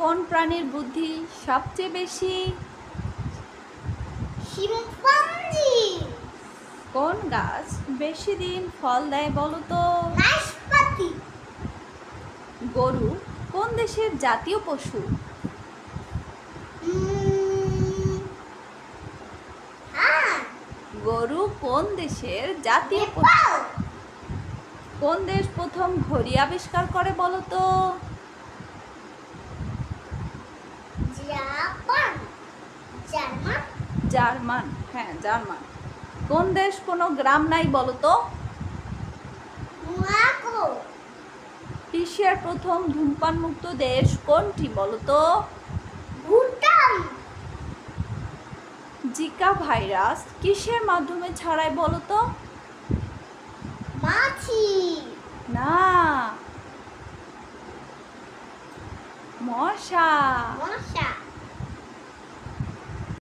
কোন প্রাণীর বুদ্ধি সবচেয়ে বেশি? শিম্পাঞ্জি। কোন গাছ বেশি দিন ফল দেয় বলো তো? নাশপাতি। গরু কোন দেশের জাতীয় পশু? গরু কোন দেশের জাতীয় পশু? নেপাল। কোন দেশ প্রথম ঘড়ি আবিষ্কার করে বলো তো? জাপান। জার্মান। জার্মান, হ্যাঁ জার্মান। কোন দেশ কোনো গ্রাম নাই বলো তো? মোনাকো। এশিয়ার প্রথম ধূমপান মুক্ত দেশ কোনটি বলো তো? ভুটান। জিকা ভাইরাস কিসের মাধ্যমে ছড়ায় বলো তো? মাছি। না, মশা। মশা।